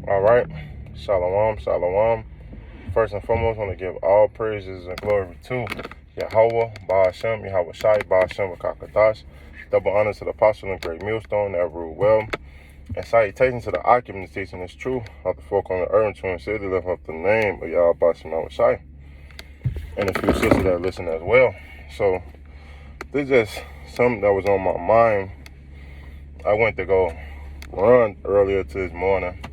All right. Shalom, shalom. First and foremost, I want to give all praises and glory to Yahweh, Ba'ashem, Yahweh Shai, Ba'ashem, Wakakatash. Double honor to the apostle and great millstone that rule well. And salutations to the occupants teaching is true of the folk on the earth to and city lift up the name of Yahweh, Ba'ashem, Yahweh Shai. And a few sisters that listen as well. So, this is just something that was on my mind. I went to go run earlier this morning.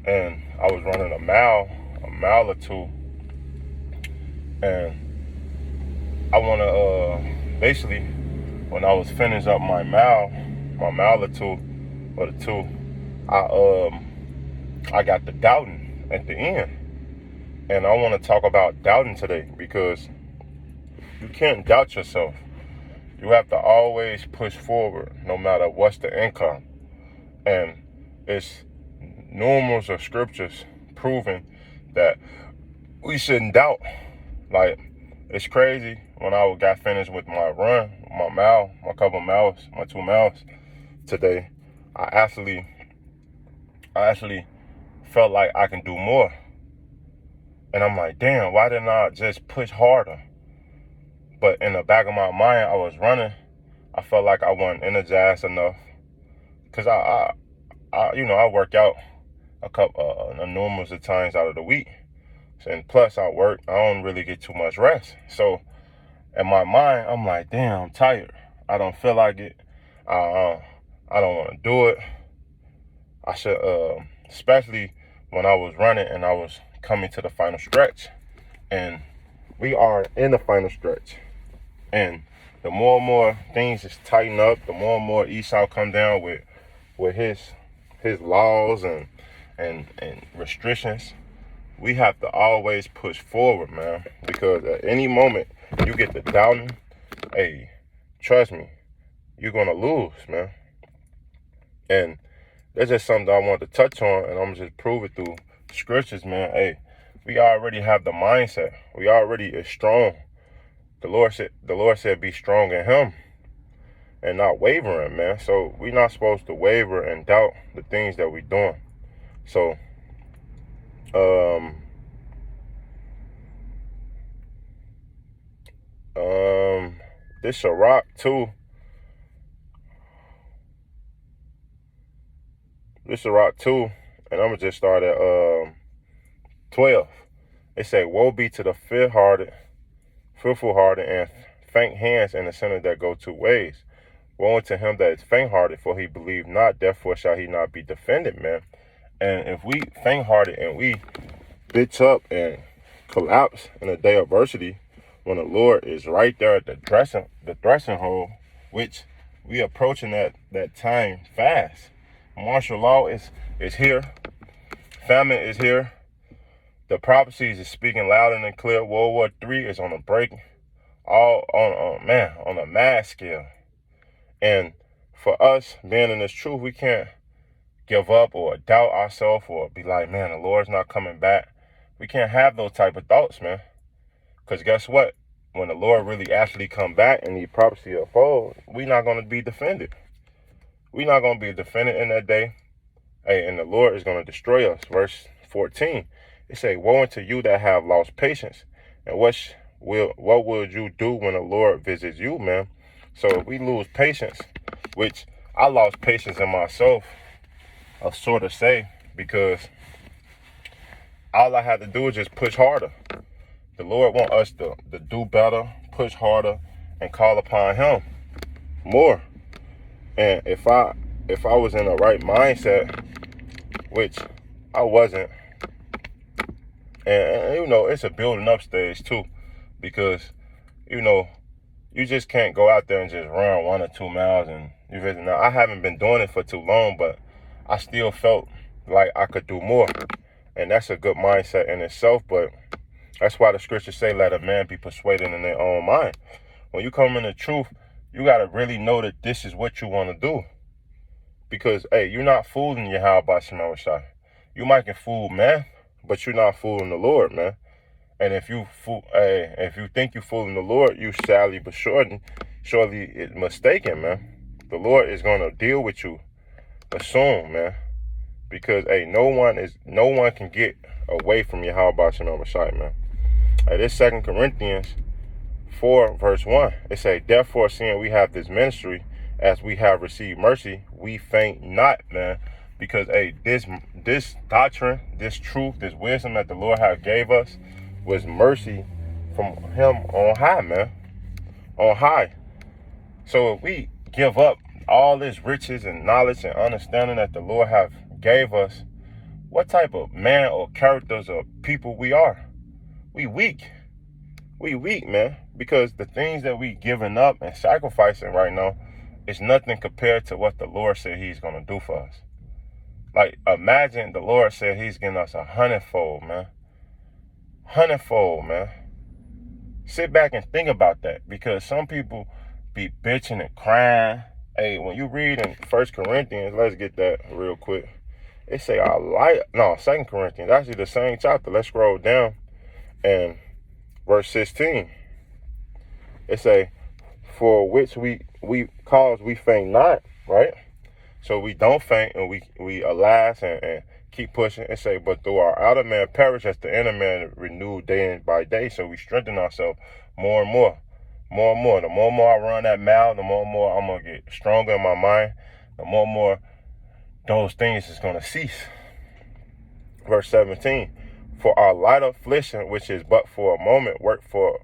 And I was running a mile or two, and I want to basically, when I was finished up my mile or two, I got the doubting at the end, and I want to talk about doubting today because you can't doubt yourself. You have to always push forward, no matter what's the income, and it's numerous of scriptures proving that we shouldn't doubt. Like, it's crazy. When I got finished with my run, my couple miles, my 2 miles today, I actually felt like I can do more. And I'm like, damn, why didn't I just push harder? But in the back of my mind, I was running. I felt like I wasn't energized enough. Because I work out numerous of times out of the week. And plus I work, I don't really get too much rest. So in my mind, I'm like, damn, I'm tired. I don't feel like it. I don't want to do it. I should, especially when I was running and I was coming to the final stretch. And we are in the final stretch. And the more and more things just tighten up, the more and more Esau come down with his laws and restrictions. We have to always push forward, man, because at any moment you get to doubting, hey, trust me, you're gonna lose, man. And that's just something I want to touch on, and I'm just prove it through scriptures, man. Hey, we already have the mindset. We already is strong. The Lord said be strong in him and not wavering, man. So we're not supposed to waver and doubt the things that we're doing. So this Sirach 2. This Sirach 2, and I'm gonna just start at 12. It say, woe be to the fearful hearted, and faint hands in the sinner that go 2 ways. Woe unto him that is faint hearted, for he believed not, therefore shall he not be defended, man. And if we faint hearted and we bitch up and collapse in a day of adversity, when the Lord is right there at the threshing hole, which we approaching that time fast. Martial law is here. Famine is here. The prophecies is speaking loud and clear. World War III is on the break. All on a mass scale. And for us being in this truth, we can't give up or doubt ourselves or be like, man, the Lord's not coming back. We can't have those type of thoughts, man. Because guess what? When the Lord really actually come back and the prophecy unfold, we're not going to be defended. We're not going to be defended in that day. Hey, and the Lord is going to destroy us. Verse 14, it say, woe unto you that have lost patience. And what would you do when the Lord visits you, man? So if we lose patience, which I lost patience in myself, I'll sort of say, because all I had to do is just push harder. The Lord want us to do better, push harder, and call upon him more. And if I was in the right mindset, which I wasn't, and it's a building up stage too, because you just can't go out there and just run 1 or 2 miles and you visit. Now I haven't been doing it for too long, but I still felt like I could do more, and that's a good mindset in itself. But that's why the scriptures say, let a man be persuaded in their own mind. When you come in the truth, you got to really know that this is what you want to do. Because, hey, you're not fooling Yahweh Shema Shai. You might get fooled, man, but you're not fooling the Lord, man. And if you think you're fooling the Lord, you sadly but surely is mistaken, man. The Lord is going to deal with you soon, man. Because hey, no one can get away from Yahweh Shem Shai, man. Hey, this 2 Corinthians 4 verse 1. It say, therefore, seeing we have this ministry, as we have received mercy, we faint not, man. Because hey, this doctrine, this truth, this wisdom that the Lord have gave us was mercy from him on high, man. On high. So if we give up all this riches and knowledge and understanding that the Lord have gave us, what type of man or characters or people we are? We weak. We weak, man. Because the things that we giving up and sacrificing right now is nothing compared to what the Lord said he's going to do for us. Like, imagine the Lord said he's giving us 100-fold, man. 100-fold, man. Sit back and think about that, because some people be bitching and crying. Hey, when you read in 1 Corinthians, let's get that real quick. It say, 2 Corinthians, actually the same chapter. Let's scroll down and verse 16. It say, for which we faint not, right? So we don't faint, and we alas and keep pushing. And say, but though our outer man perish, as the inner man renewed day by day. So we strengthen ourselves more and more. More and more. The more and more I run that mile, the more and more I'm going to get stronger in my mind. The more and more those things is going to cease. Verse 17. For our light affliction, which is but for a moment, work for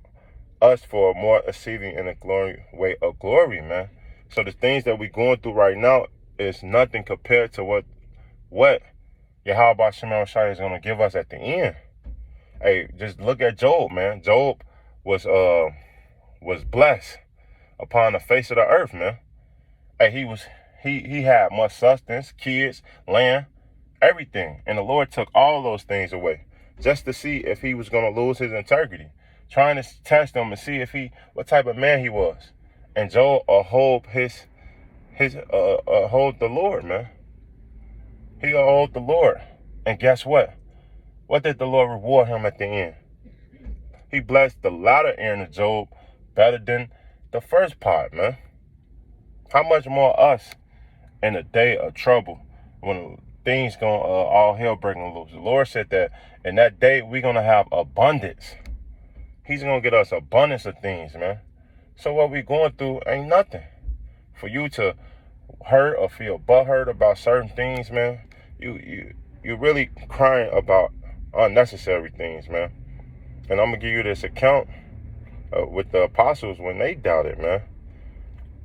us for a more exceeding in a way of glory, man. So the things that we're going through right now is nothing compared to what Yahweh Shem Shai is going to give us at the end. Hey, just look at Job, man. Job was blessed upon the face of the earth, man. Hey, he had much substance, kids, land, everything. And the Lord took all those things away just to see if he was going to lose his integrity, trying to test him and see what type of man he was. And Job hold the Lord, man. He hold the Lord. And guess what? What did the Lord reward him at the end? He blessed the latter end of Job better than the first part, man. How much more us in a day of trouble, when things going all hell breaking loose? The Lord said that in that day we're going to have abundance. He's going to get us abundance of things, man. So what we going through ain't nothing. For you to hurt or feel butthurt about certain things, man, you really crying about unnecessary things, man. And I'm going to give you this account with the apostles when they doubted, man.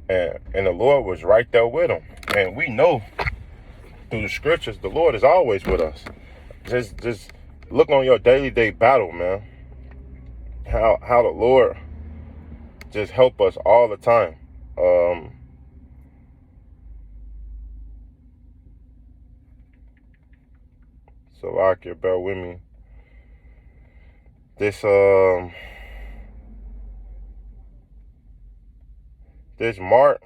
And the Lord was right there with them. And we know through the scriptures, the Lord is always with us. Just look on your daily battle, man. How the Lord just help us all the time. So I can bear with me. This Mark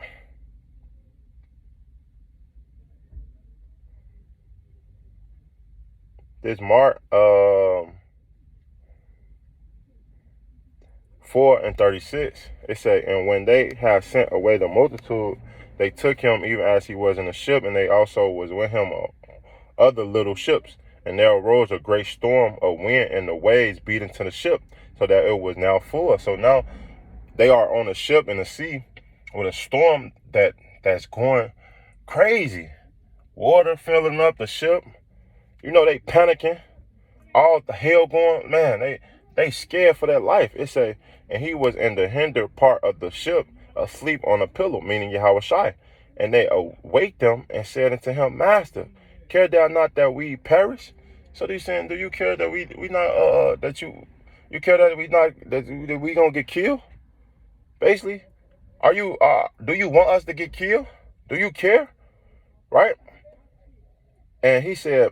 4:36, it say, and when they had sent away the multitude, they took him even as he was in the ship, and they also was with him other little ships. And there arose a great storm of wind, and the waves beat into the ship, so that it was now full. So now they are on a ship in the sea with a storm that's going crazy. Water filling up the ship. You know, they panicking. All the hell going, man, they scared for their life. It say, and he was in the hinder part of the ship, asleep on a pillow, meaning Yahweh Shai. And they awaked him and said unto him, Master, care thou not that we perish? So they saying, do you care that we not that you care that we gonna get killed? Basically, do you want us to get killed? Do you care? Right? And he said,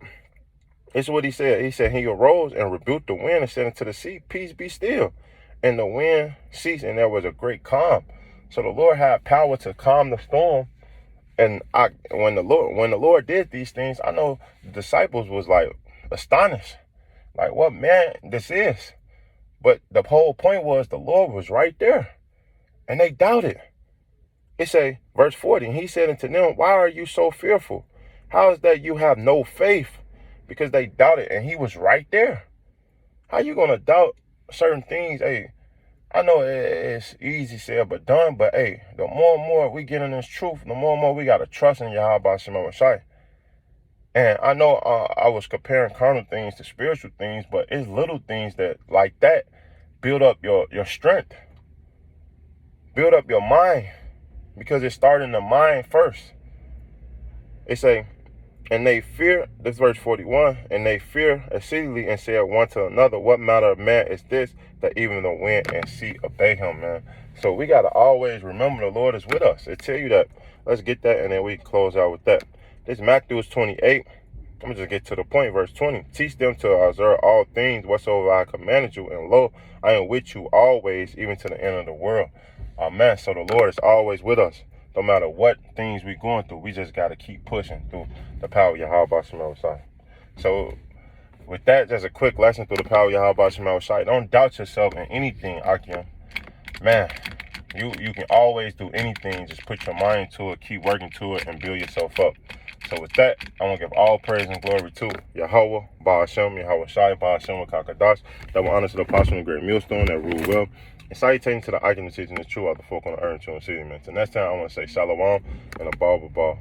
this is what he said. He said, he arose and rebuked the wind and said unto the sea, peace, be still. And the wind ceased, and there was a great calm. So the Lord had power to calm the storm. And when the Lord did these things, I know the disciples was like astonished. Like, what man this is? But the whole point was the Lord was right there. And they doubted. It say, verse 40, and he said unto them, why are you so fearful? How is that you have no faith? Because they doubted and he was right there. How you gonna doubt certain things? Hey, I know it's easy said but done, but hey, the more and more we get in this truth, the more and more we gotta trust in Yahweh Shema Shai. And I know I was comparing carnal things to spiritual things, but it's little things that like that build up your strength, build up your mind, because it started in the mind first. It say, and they fear, this verse 41, and they fear exceedingly and said one to another, what manner of man is this, that even the wind and sea obey him, man. So we got to always remember the Lord is with us. It tell you that. Let's get that, and then we close out with that. This Matthew 28. I'm going to just get to the point, verse 20. Teach them to observe all things whatsoever I commanded you, and lo, I am with you always, even to the end of the world. Amen. So the Lord is always with us. No matter what things we're going through, we just got to keep pushing through the power of Yahweh Shema Shai. So with that, just a quick lesson through the power of Yahweh Shema Shai. Don't doubt yourself in anything, Akim. Man, you can always do anything. Just put your mind to it, keep working to it, and build yourself up. So with that, I want to give all praise and glory to Yahweh, Baal Shem, Yahweh Shai, Baal Shem, Kakadash. Double honor to the apostle and the great millstone that rule well. And salutating to the icon of teaching the truth of the folk on the earth and to the city, man. So next time, I want to say shalom and a ball.